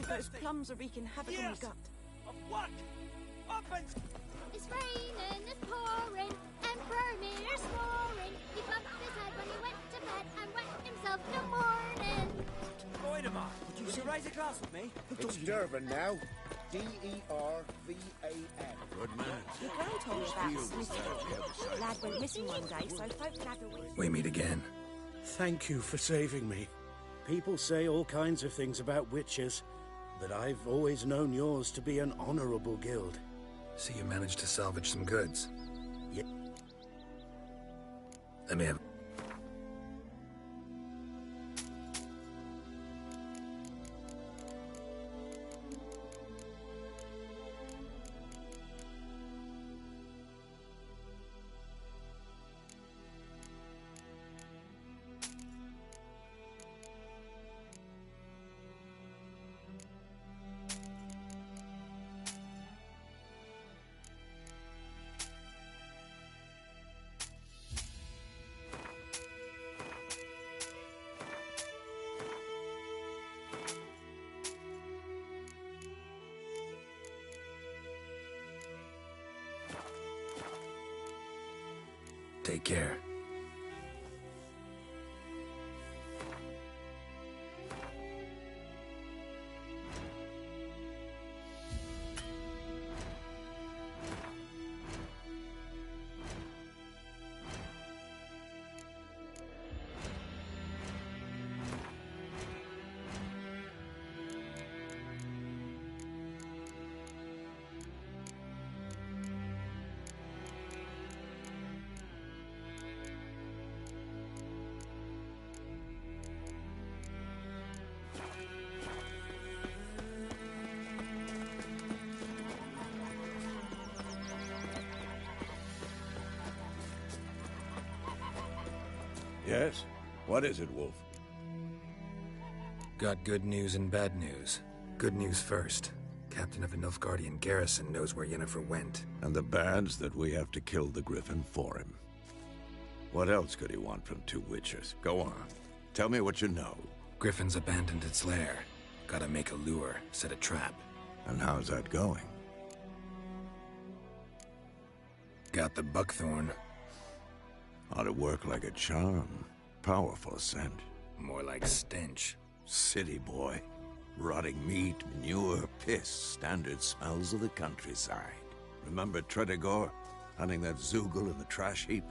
Those plums are wreaking havoc on my gut. Of what? Open! It's raining, it's pouring, and Vermeer's snoring. He bumped his head when he went to bed and wet himself in the morning. Voidemar, would you raise a glass with me? It's Dervan now. D-E-R-V-A-N. Good man. Your gran told me about Smith. Lad went missing one day, so folk can have a week. We meet again. Thank you for saving me. People say all kinds of things about witches, but I've always known yours to be an honorable guild. See, you managed to salvage some goods. Yeah. Let me have... Take care. Yes? What is it, Wolf? Got good news and bad news. Good news first. Captain of a Nilfgaardian garrison knows where Yennefer went. And the bad's that we have to kill the Griffin for him. What else could he want from two witches? Go on. Tell me what you know. Griffin's abandoned its lair. Gotta make a lure, set a trap. And how's that going? Got the buckthorn. Ought to work like a charm. Powerful scent. More like stench. City boy. Rotting meat, manure, piss. Standard smells of the countryside. Remember Tredegor? Hunting that Zoogle in the trash heap?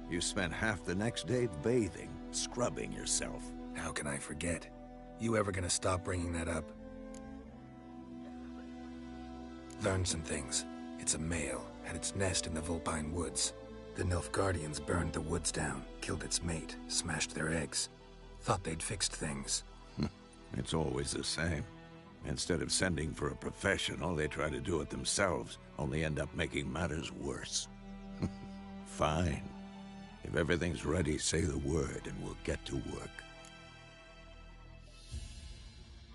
You spent half the next day bathing, scrubbing yourself. How can I forget? You ever gonna stop bringing that up? Learned some things. It's a male, had its nest in the Vulpine Woods. The Nilfgaardians burned the woods down, killed its mate, smashed their eggs. Thought they'd fixed things. It's always the same. Instead of sending for a professional, they try to do it themselves, only end up making matters worse. Fine. If everything's ready, say the word and we'll get to work.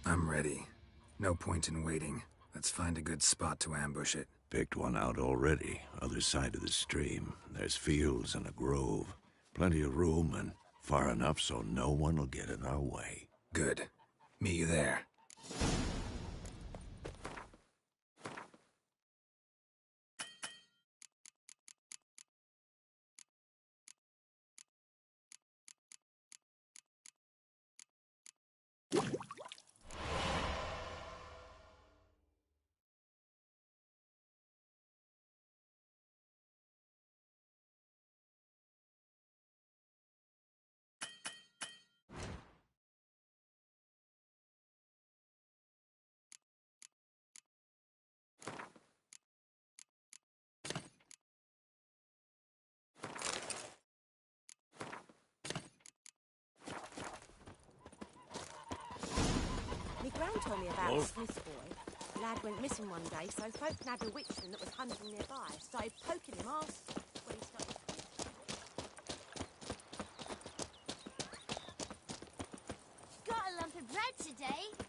I'm ready. No point in waiting. Let's find a good spot to ambush it. Picked one out already, other side of the stream. There's fields and a grove. Plenty of room and far enough so no one will get in our way. Good. Meet you there. My gran told me about Smith's boy. Lad went missing one day, so folk nabbed a witchman that was hunting nearby. Started poking him arse when he started... Got a lump of bread today.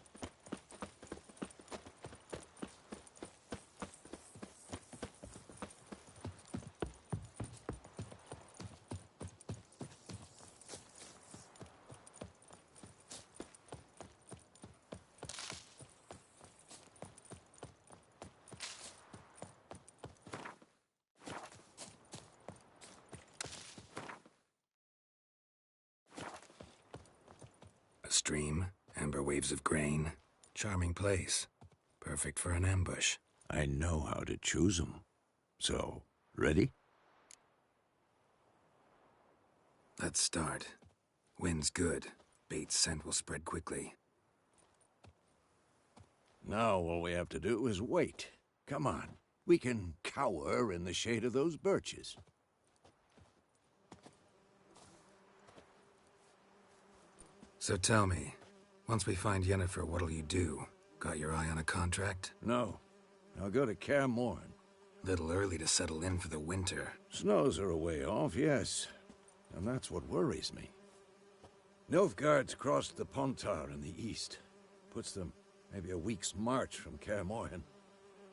A stream, amber waves of grain. Charming place. Perfect for an ambush. I know how to choose 'em. So, ready? Let's start. Wind's good. Bait's scent will spread quickly. Now all we have to do is wait. Come on. We can cower in the shade of those birches. So tell me, once we find Yennefer, what'll you do? Got your eye on a contract? No. I'll go to Kaer Morhen. Little early to settle in for the winter. Snows are a way off, yes. And that's what worries me. Nilfgaard's crossed the Pontar in the east. Puts them maybe a week's march from Kaer Morhen.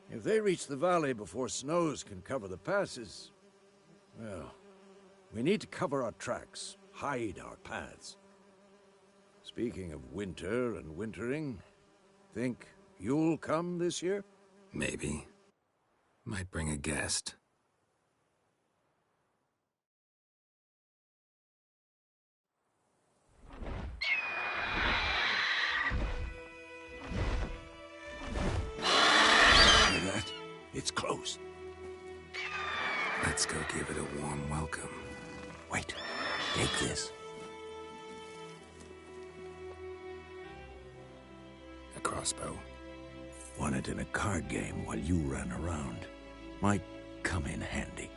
If they reach the valley before snows can cover the passes, well, we need to cover our tracks, hide our paths. Speaking of winter and wintering, think you'll come this year? Maybe. Might bring a guest. Hear that? It's close. Let's go give it a warm welcome. Wait, take this. A crossbow. Won it in a card game while you ran around. Might come in handy.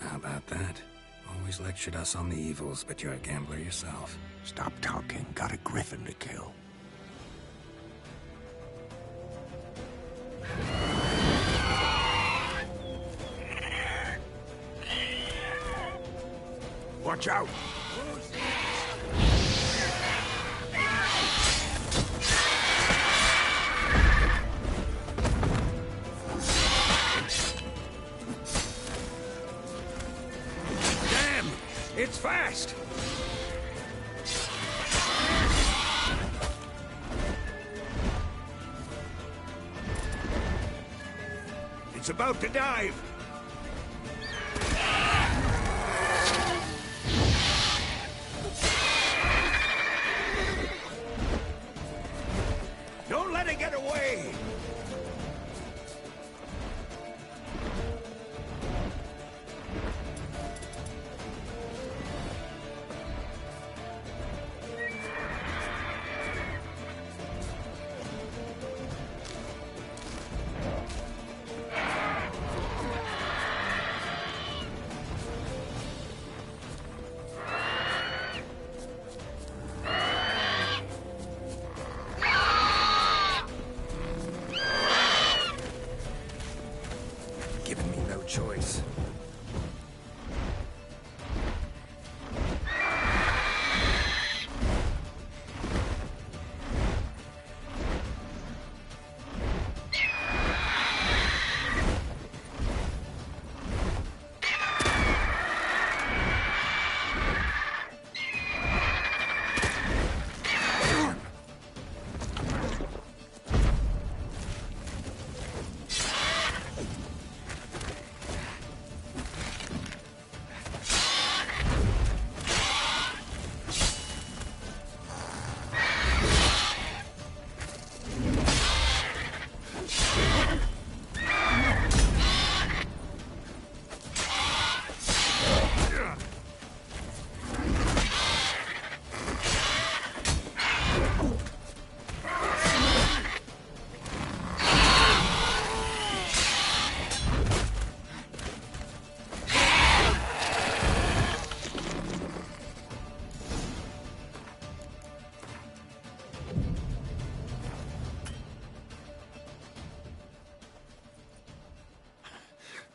How about that? Always lectured us on the evils, but you're a gambler yourself. Stop talking. Got a griffin to kill. Watch out! Damn! It's fast! It's about to dive! Don't let it get away! Giving me no choice.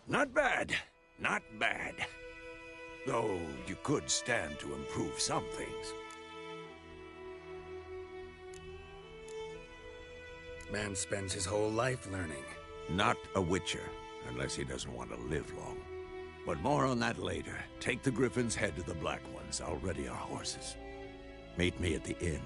Not bad. Not bad. Though you could stand to improve some things. Man spends his whole life learning. Not a Witcher, unless he doesn't want to live long. But more on that later. Take the Griffin's head to the Black Ones. I'll ready our horses. Meet me at the inn.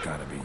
gotta be.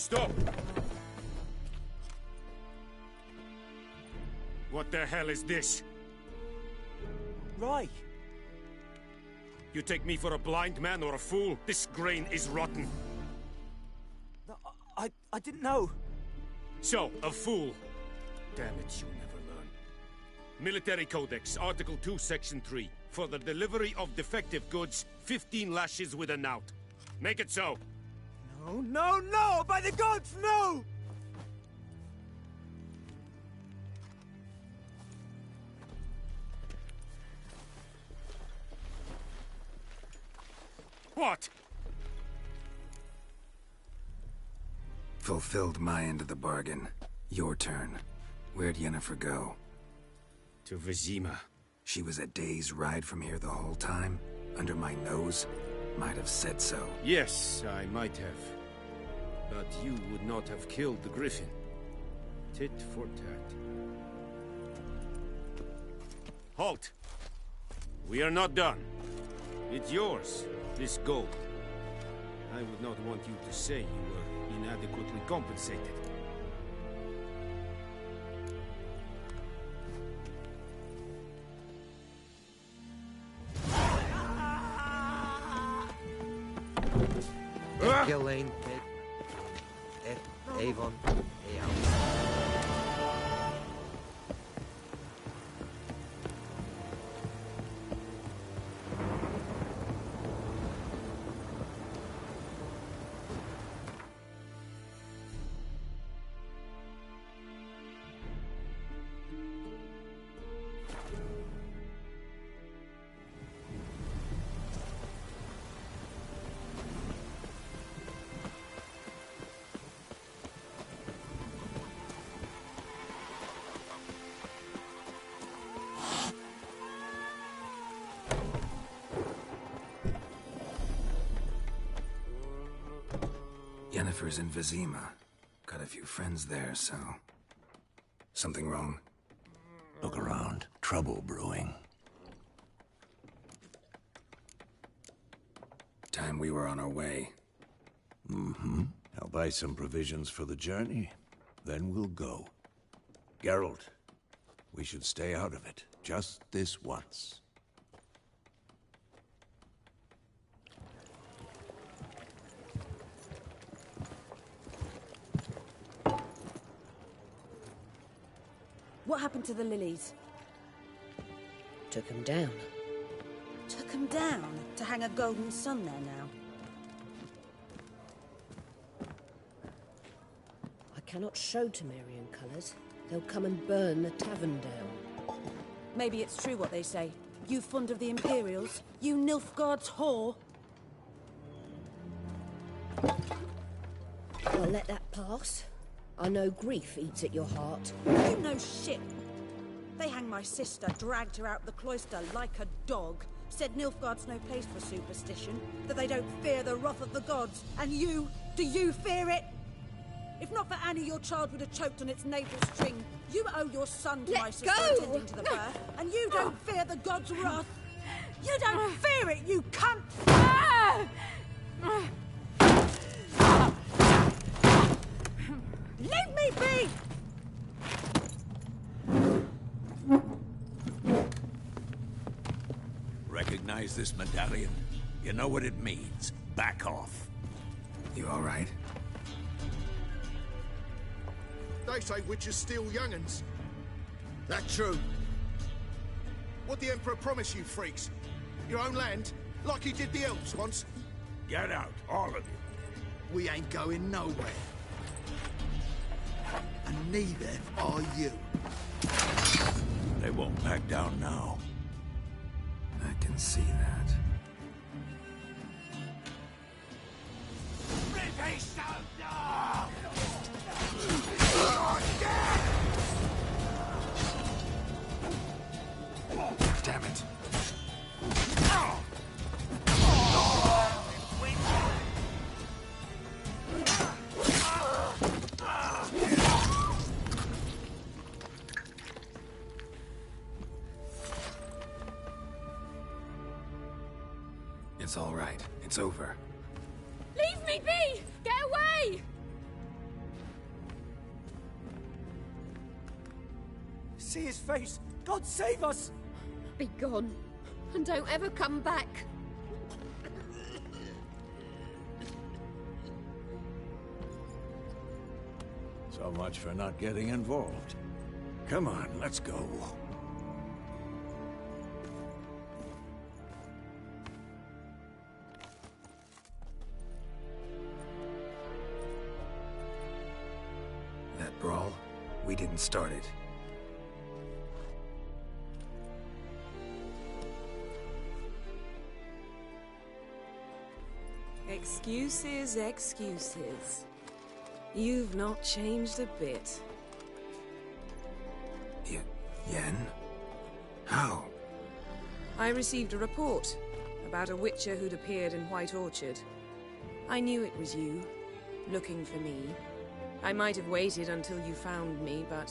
Stop! What the hell is this? Right. You take me for a blind man or a fool? This grain is rotten. No, I didn't know. So, a fool. Damn it, you'll never learn. Military Codex, Article 2, Section 3. For the delivery of defective goods, 15 lashes with a knout. Make it so. No, no, no! By the gods, no! What? Fulfilled my end of the bargain. Your turn. Where'd Yennefer go? To Vizima. She was a day's ride from here the whole time? Under my nose? Might have said so. Yes, I might have. But you would not have killed the griffin. Tit for tat. Halt! We are not done. It's yours, this gold. I would not want you to say you were inadequately compensated. Ghislaine, Avon, Yennefer's in Vizima. Got a few friends there, so... Something wrong? Look around. Trouble brewing. Time we were on our way. Mm-hmm. I'll buy some provisions for the journey. Then we'll go. Geralt, we should stay out of it. Just this once. What happened to the lilies? Took him down. Took them down to hang a golden sun there now. I cannot show Temerian colours. They'll come and burn the tavern down. Maybe it's true what they say. You fond of the Imperials? You Nilfgaard's whore? I'll let that pass. I know grief eats at your heart. You know shit. They hanged my sister, dragged her out the cloister like a dog. Said Nilfgaard's no place for superstition, that they don't fear the wrath of the gods. And you, do you fear it? If not for Annie, your child would have choked on its navel string. You owe your son to my sister attending to the birth, and you don't fear the gods' wrath. You don't fear it, you cunt! Leave me be! Recognize this medallion? You know what it means. Back off. You all right? They say witches steal young'uns. That true? What'd the Emperor promise you, freaks? Your own land? Like he did the elves once? Get out, all of you. We ain't going nowhere. And neither are you. They won't back down now. I can see that. Damn it. It's all right. It's over. Leave me be! Get away! See his face! God save us! Be gone. And don't ever come back. So much for not getting involved. Come on, let's go. That brawl, we didn't start it. Excuses, excuses. You've not changed a bit. Yen? How? I received a report about a Witcher who'd appeared in White Orchard. I knew it was you, looking for me. I might have waited until you found me, but...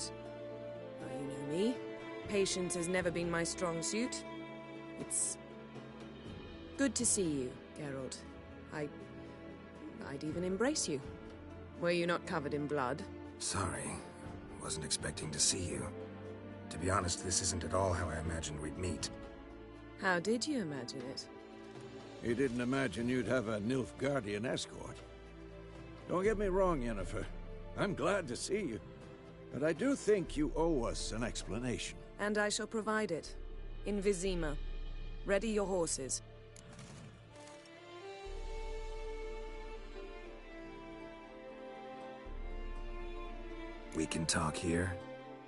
well, you know me. Patience has never been my strong suit. It's... good to see you, Geralt. I'd even embrace you. Were you not covered in blood? Sorry. Wasn't expecting to see you. To be honest, this isn't at all how I imagined we'd meet. How did you imagine it? You didn't imagine you'd have a Nilfgaardian escort. Don't get me wrong, Yennefer. I'm glad to see you. But I do think you owe us an explanation. And I shall provide it. In Vizima. Ready your horses. We can talk here.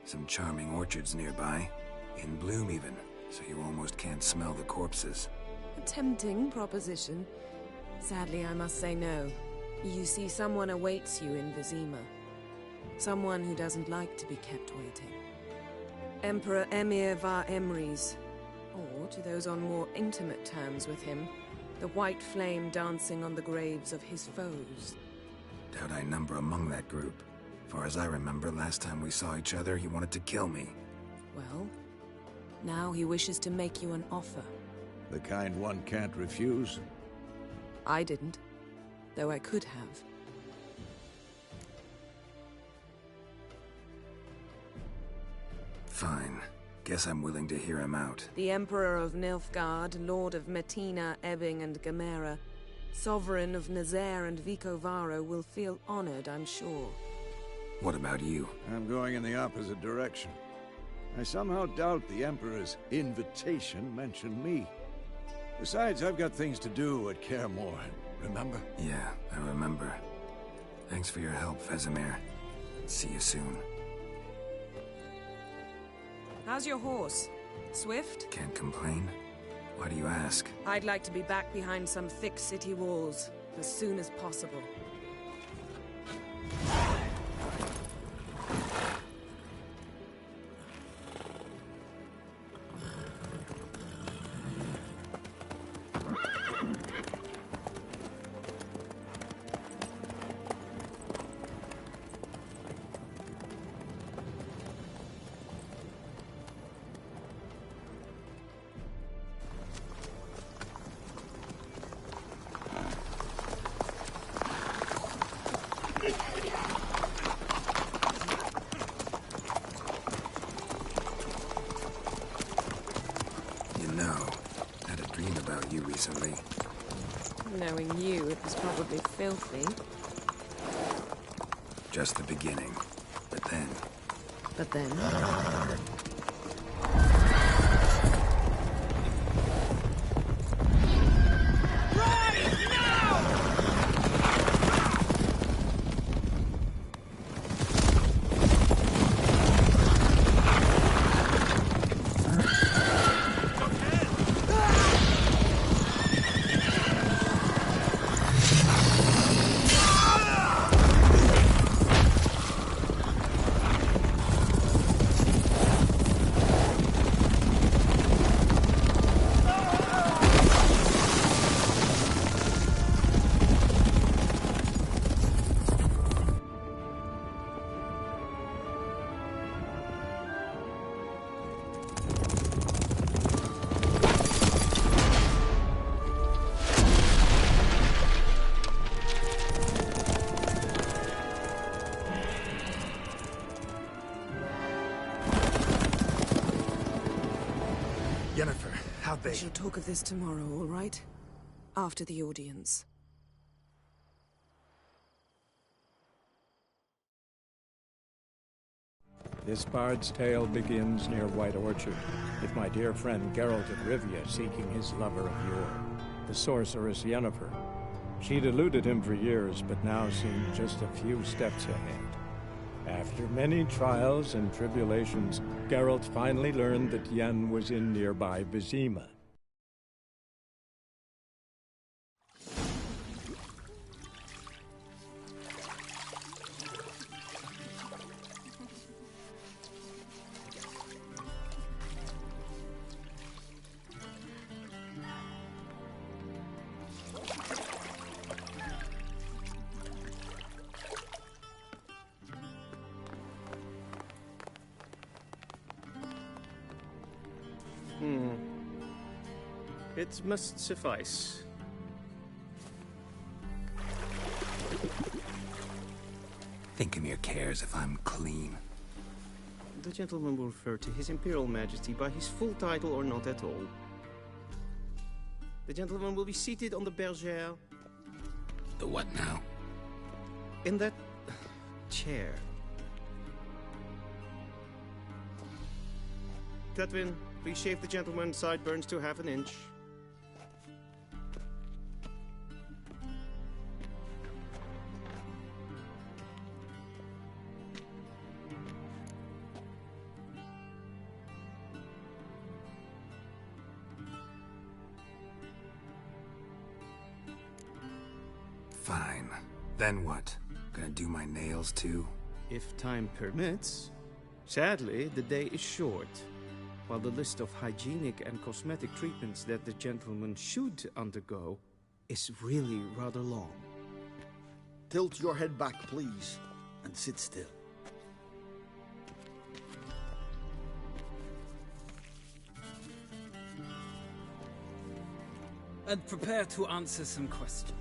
Some charming orchards nearby. In bloom even, so you almost can't smell the corpses. A tempting proposition. Sadly, I must say no. You see, someone awaits you in Vizima. Someone who doesn't like to be kept waiting. Emperor Emir var Emrys. Or, to those on more intimate terms with him, the white flame dancing on the graves of his foes. Doubt I number among that group. Far as I remember, last time we saw each other, he wanted to kill me. Well, now he wishes to make you an offer. The kind one can't refuse? I didn't, though I could have. Fine. Guess I'm willing to hear him out. The Emperor of Nilfgaard, Lord of Metina, Ebbing, and Gamera, Sovereign of Nazaire and Vicovaro will feel honored, I'm sure. What about you? I'm going in the opposite direction. I somehow doubt the Emperor's invitation mentioned me. Besides, I've got things to do at Kaer Morhen, remember? Yeah, I remember. Thanks for your help, Vesemir. See you soon. How's your horse? Swift? Can't complain. Why do you ask? I'd like to be back behind some thick city walls, as soon as possible. Recently. Knowing you, it was probably filthy. Just the beginning. But then... But then? We shall talk of this tomorrow, all right? After the audience. This bard's tale begins near White Orchard, with my dear friend Geralt of Rivia seeking his lover of yore, the sorceress Yennefer. She'd eluded him for years, but now seemed just a few steps ahead. After many trials and tribulations, Geralt finally learned that Yen was in nearby Vizima. It must suffice. Thinkamir cares if I'm clean. The gentleman will refer to His Imperial Majesty by his full title or not at all. The gentleman will be seated on the bergère. The what now? In that chair. Cletwin, please shave the gentleman's sideburns to half an inch. Fine. Then what? Gonna do my nails too? If time permits. Sadly, the day is short, while the list of hygienic and cosmetic treatments that the gentleman should undergo is really rather long. Tilt your head back, please, and sit still. And prepare to answer some questions.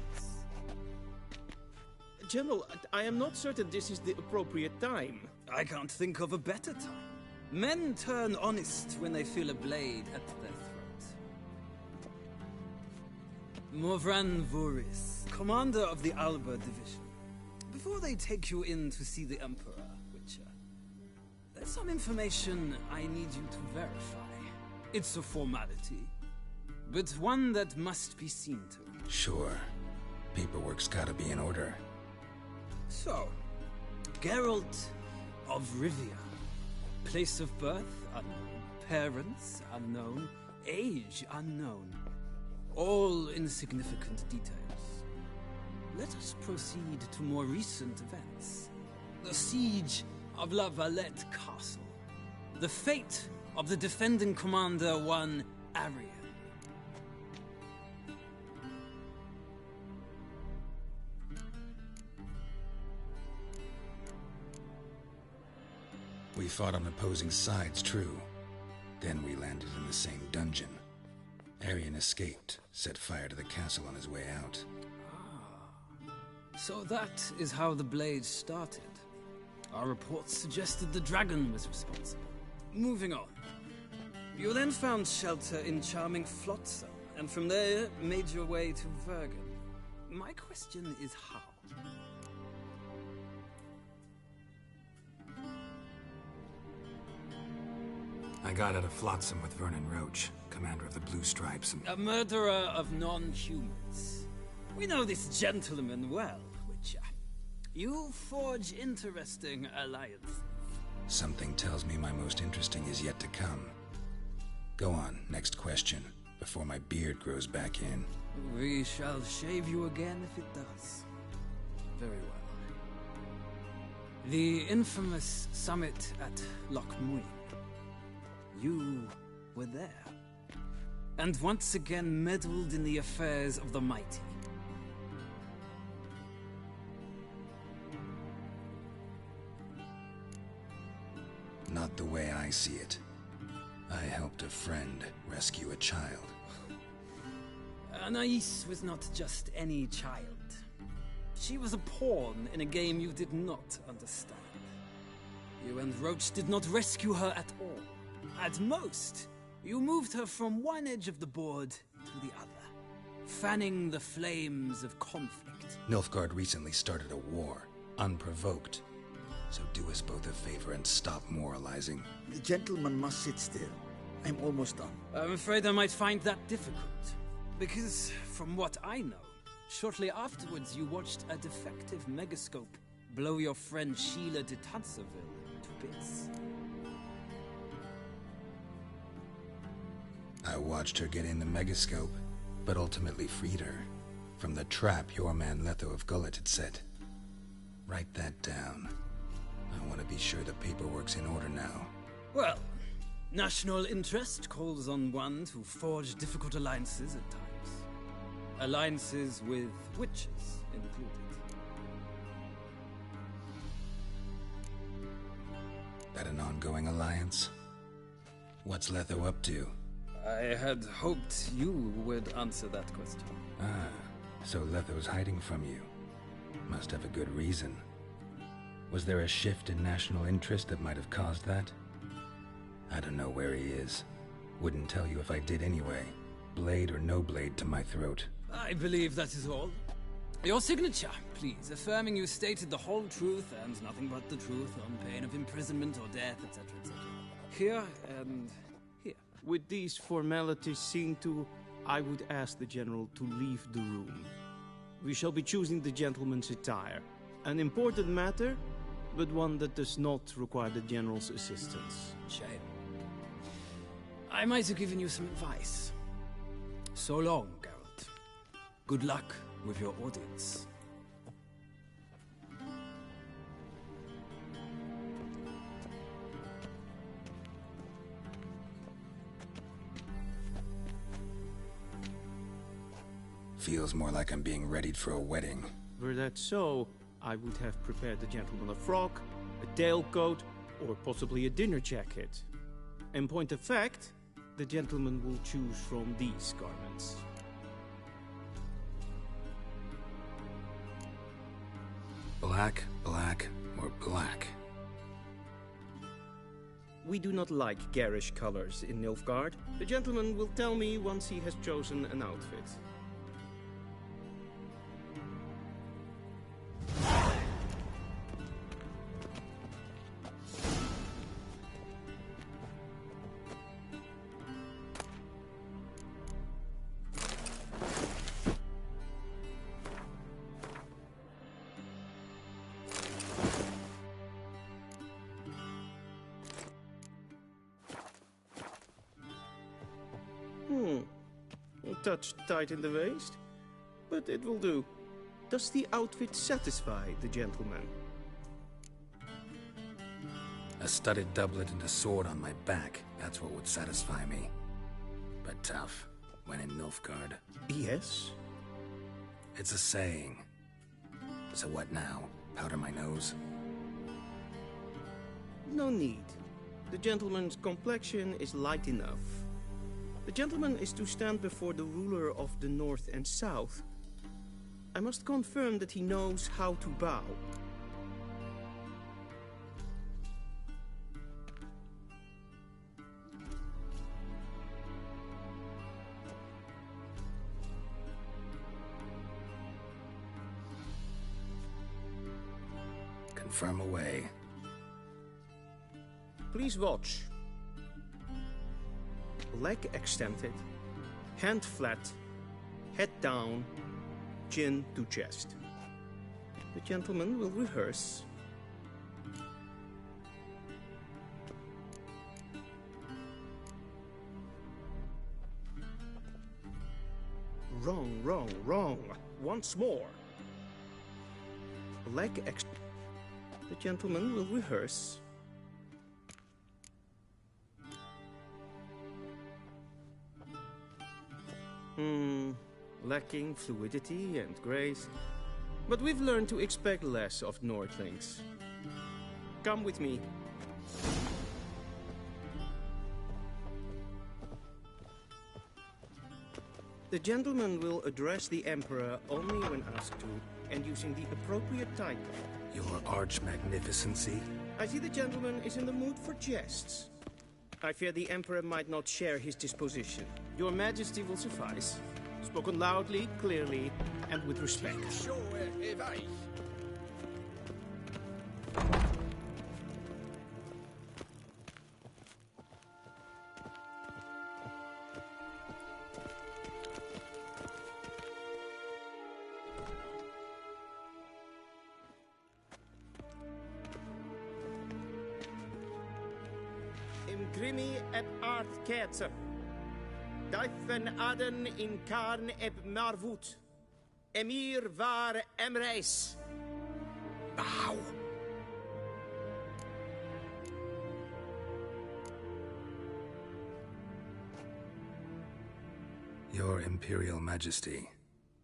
General, I am not certain this is the appropriate time. I can't think of a better time. Men turn honest when they feel a blade at their throat. Morvran Voris, commander of the Alba Division. Before they take you in to see the Emperor, Witcher, there's some information I need you to verify. It's a formality, but one that must be seen to. Sure. Paperwork's gotta be in order. So, Geralt of Rivia. Place of birth unknown. Parents unknown. Age unknown. All insignificant details. Let us proceed to more recent events. The siege of La Valette Castle. The fate of the defending commander, one Arian. We fought on opposing sides, true. Then we landed in the same dungeon. Arian escaped, set fire to the castle on his way out. So that is how the blade started. Our reports suggested the dragon was responsible. Moving on. You then found shelter in charming Flotsam, and from there made your way to Vergen. My question is how? I got out of Flotsam with Vernon Roach, commander of the Blue Stripes, and... A murderer of non-humans. We know this gentleman well, Witcher. You forge interesting alliances. Something tells me my most interesting is yet to come. Go on, next question, before my beard grows back in. We shall shave you again if it does. Very well. The infamous summit at Loch Muir. You were there. And once again meddled in the affairs of the mighty. Not the way I see it. I helped a friend rescue a child. Anais was not just any child. She was a pawn in a game you did not understand. You and Roach did not rescue her at all. At most, you moved her from one edge of the board to the other, fanning the flames of conflict. Nilfgaard recently started a war, unprovoked. So do us both a favor and stop moralizing. The gentleman must sit still. I'm almost done. I'm afraid I might find that difficult. Because, from what I know, shortly afterwards you watched a defective megascope blow your friend Sheila de Tanserville to bits. I watched her get in the megascope, but ultimately freed her from the trap your man Letho of Gullet had set. Write that down. I want to be sure the paperwork's in order now. Well, national interest calls on one to forge difficult alliances at times. Alliances with witches included. That an ongoing alliance? What's Letho up to? I had hoped you would answer that question. Ah, so Letho's hiding from you. Must have a good reason. Was there a shift in national interest that might have caused that? I don't know where he is. Wouldn't tell you if I did anyway. Blade or no blade to my throat. I believe that is all. Your signature, please, affirming you stated the whole truth and nothing but the truth on pain of imprisonment or death, etc., etc. Here and here. With these formalities seen to, I would ask the General to leave the room. We shall be choosing the gentleman's attire. An important matter, but one that does not require the General's assistance. Shame. I might have given you some advice. So long, Geralt. Good luck with your audience. Feels more like I'm being readied for a wedding. Were that so, I would have prepared the gentleman a frock, a tailcoat, or possibly a dinner jacket. In point of fact, the gentleman will choose from these garments. Black, black, or black? We do not like garish colors in Nilfgaard. The gentleman will tell me once he has chosen an outfit. A touch tight in the waist, but it will do. Does the outfit satisfy the gentleman? A studded doublet and a sword on my back, that's what would satisfy me. But tough, when in Nilfgaard. Yes? It's a saying. So what now? Powder my nose? No need. The gentleman's complexion is light enough. The gentleman is to stand before the ruler of the North and South. I must confirm that he knows how to bow. Confirm away. Please watch. Leg extended, hand flat, head down, chin to chest. The gentleman will rehearse. Wrong, wrong, wrong. Once more. Leg The gentleman will rehearse. Lacking fluidity and grace. But we've learned to expect less of Nordlings. Come with me. The gentleman will address the Emperor only when asked to, and using the appropriate title. Your Arch-Magnificency? I see the gentleman is in the mood for jests. I fear the Emperor might not share his disposition. Your Majesty will suffice. Spoken loudly, clearly, and with respect. Imgrimi et art ketzer. Dijfen aden in karn eb marvoet. Emir var emreis. Bow. Your Imperial Majesty.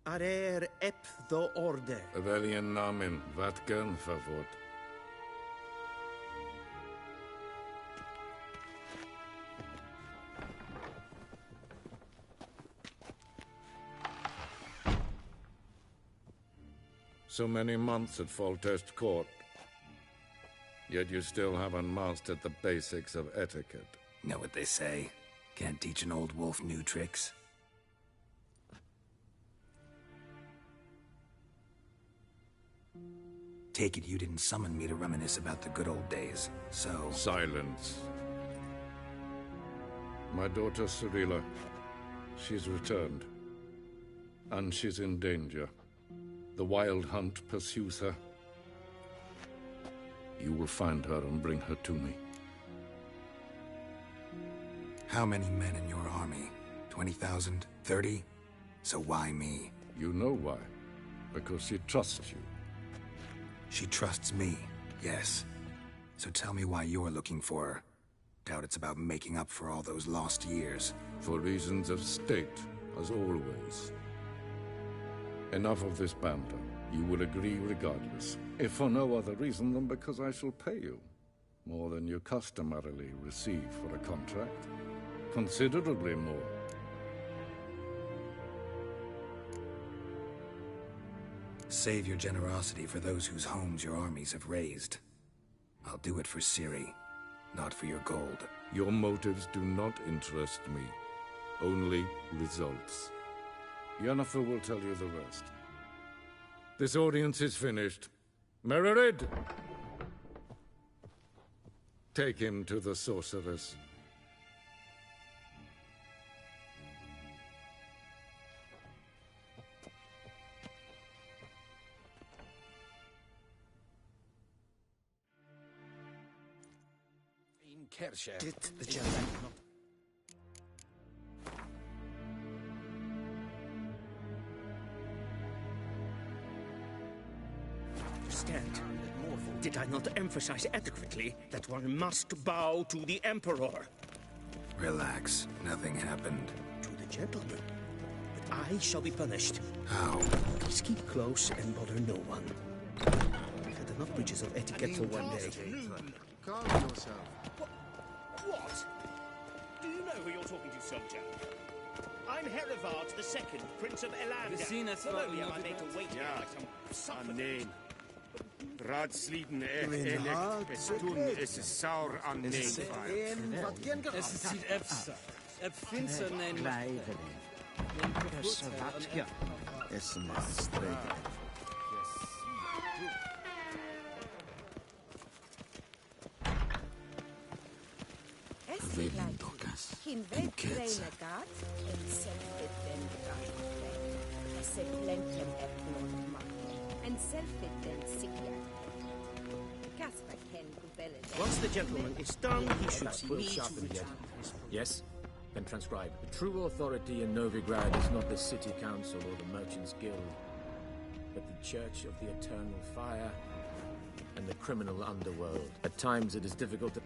Arer ep the orde. Veljen namen, vatken favort. So many months at Foltest Court. Yet you still haven't mastered the basics of etiquette. Know what they say? Can't teach an old wolf new tricks. Take it you didn't summon me to reminisce about the good old days, so... Silence. My daughter Cyrilla, she's returned. And she's in danger. The Wild Hunt pursues her. You will find her and bring her to me. How many men in your army? 20,000? 30? So why me? You know why. Because she trusts you. She trusts me, yes. So tell me why you're looking for her. Doubt it's about making up for all those lost years. For reasons of state, as always. Enough of this banter. You will agree regardless, if for no other reason than because I shall pay you. More than you customarily receive for a contract. Considerably more. Save your generosity for those whose homes your armies have razed. I'll do it for Ciri, not for your gold. Your motives do not interest me. Only results. Yennefer will tell you the rest. This audience is finished. Mererid! Take him to the sorceress. Did the gentleman not... Understand? Did I not emphasize adequately that one must bow to the Emperor? Relax. Nothing happened. To the gentleman. But I shall be punished. How? Please keep close and bother no one. We've had enough breaches of etiquette for one day. Calm yourself. What? Do you know who you're talking to, soldier? I'm Herivard II, Prince of Elander. Slowly am I made to wait here like some An name. Raadsleden es tun, es is saur an name. Es zieht Efsa. Finster nennen. Once the gentleman is done, he should see me sharpen yet. Yes? Then transcribe. The true authority in Novigrad is not the city council or the merchants' guild, but the Church of the Eternal Fire and the criminal underworld. At times it is difficult to...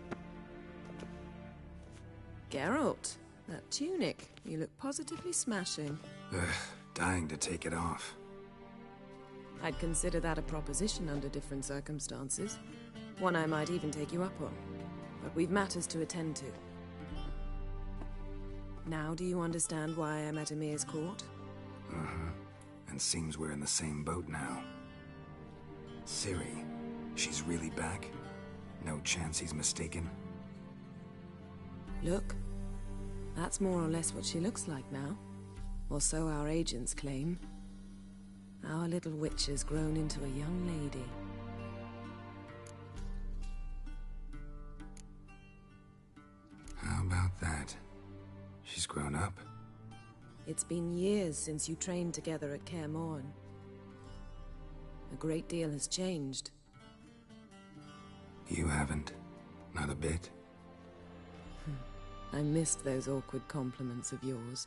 Geralt, that tunic. You look positively smashing. Dying to take it off. I'd consider that a proposition under different circumstances. One I might even take you up on. But we've matters to attend to. Now do you understand why I'm at Emir's court? Uh-huh. And seems we're in the same boat now. Ciri, she's really back? No chance he's mistaken? Look, that's more or less what she looks like now. Or so our agents claim. Our little witch has grown into a young lady. How about that? She's grown up. It's been years since you trained together at Kaer Morhen. A great deal has changed. You haven't. Not a bit. I missed those awkward compliments of yours.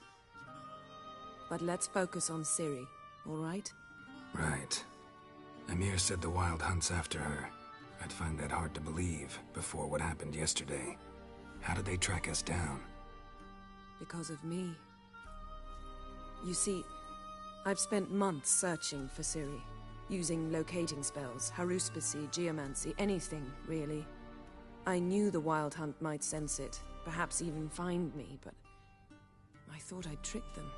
But let's focus on Ciri, all right? Right. Emir said the Wild Hunt's after her. I'd find that hard to believe before what happened yesterday. How did they track us down? Because of me. You see, I've spent months searching for Ciri, using locating spells, haruspicy, geomancy, anything, really. I knew the Wild Hunt might sense it, perhaps even find me, but I thought I'd tricked them.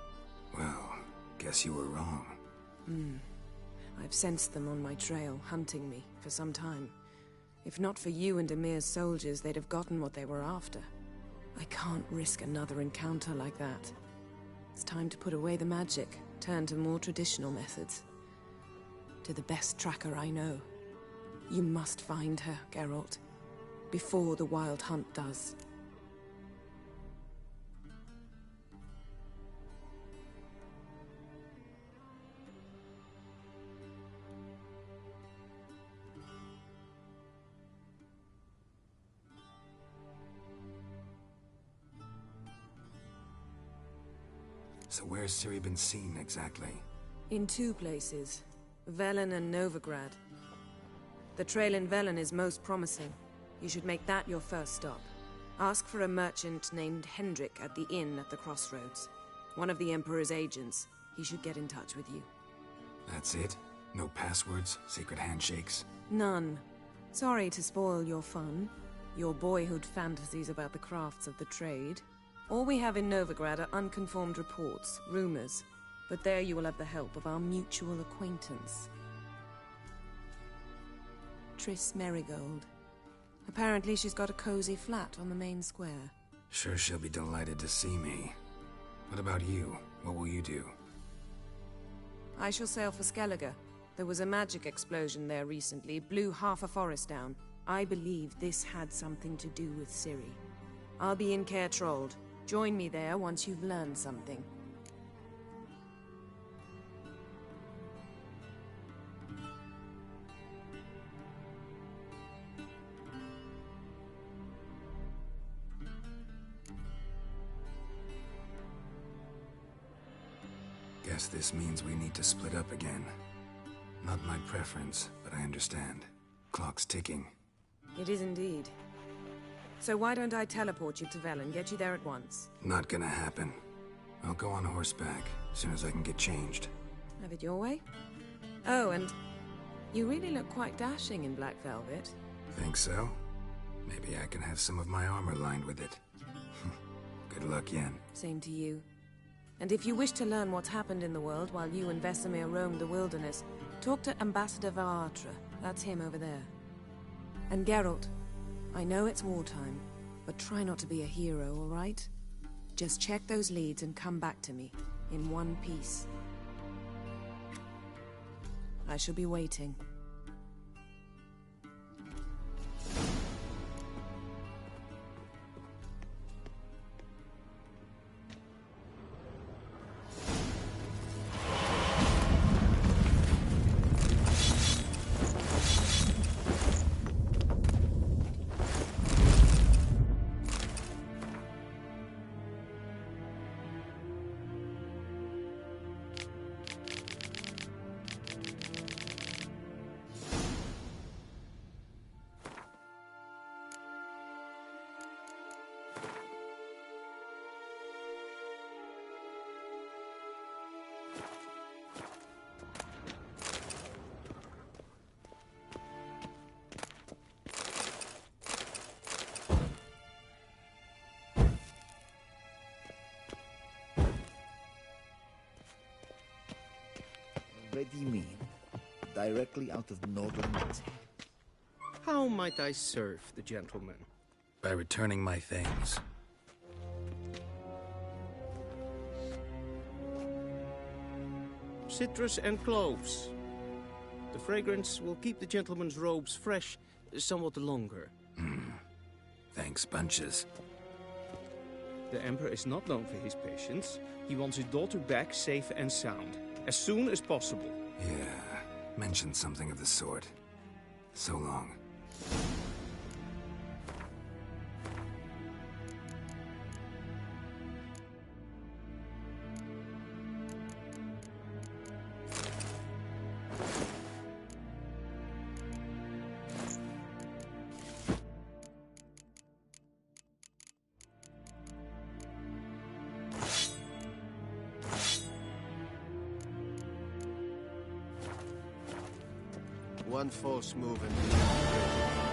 Well, guess you were wrong. I've sensed them on my trail, hunting me, for some time. If not for you and Emir's soldiers, they'd have gotten what they were after. I can't risk another encounter like that. It's time to put away the magic, turn to more traditional methods. To the best tracker I know. You must find her, Geralt. Before the Wild Hunt does. So where's Ciri been seen, exactly? In two places. Velen and Novigrad. The trail in Velen is most promising. You should make that your first stop. Ask for a merchant named Hendrik at the inn at the crossroads. One of the Emperor's agents. He should get in touch with you. That's it? No passwords, secret handshakes? None. Sorry to spoil your fun, your boyhood fantasies about the crafts of the trade. All we have in Novigrad are unconfirmed reports, rumors. But there you will have the help of our mutual acquaintance. Triss Merigold. Apparently she's got a cozy flat on the main square. Sure she'll be delighted to see me. What about you? What will you do? I shall sail for Skellige. There was a magic explosion there recently, blew half a forest down. I believe this had something to do with Ciri. I'll be in Caer Trold. Join me there once you've learned something. Guess this means we need to split up again. Not my preference, but I understand. Clock's ticking. It is indeed. So why don't I teleport you to Velen, get you there at once? Not gonna happen. I'll go on horseback, as soon as I can get changed. Have it your way? Oh, and you really look quite dashing in black velvet. Think so? Maybe I can have some of my armor lined with it. Good luck, Yen. Same to you. And if you wish to learn what's happened in the world while you and Vesemir roamed the wilderness, talk to Ambassador Varatra. That's him over there. And Geralt, I know it's wartime, but try not to be a hero, all right? Just check those leads and come back to me, in one piece. I shall be waiting. Ready mean? Directly out of northern Mexico. How might I serve the gentleman? By returning my things. Citrus and cloves. The fragrance will keep the gentleman's robes fresh somewhat longer. Thanks, bunches. The Emperor is not known for his patience. He wants his daughter back safe and sound, as soon as possible. Yeah, mentioned something of the sort. So long. One false move and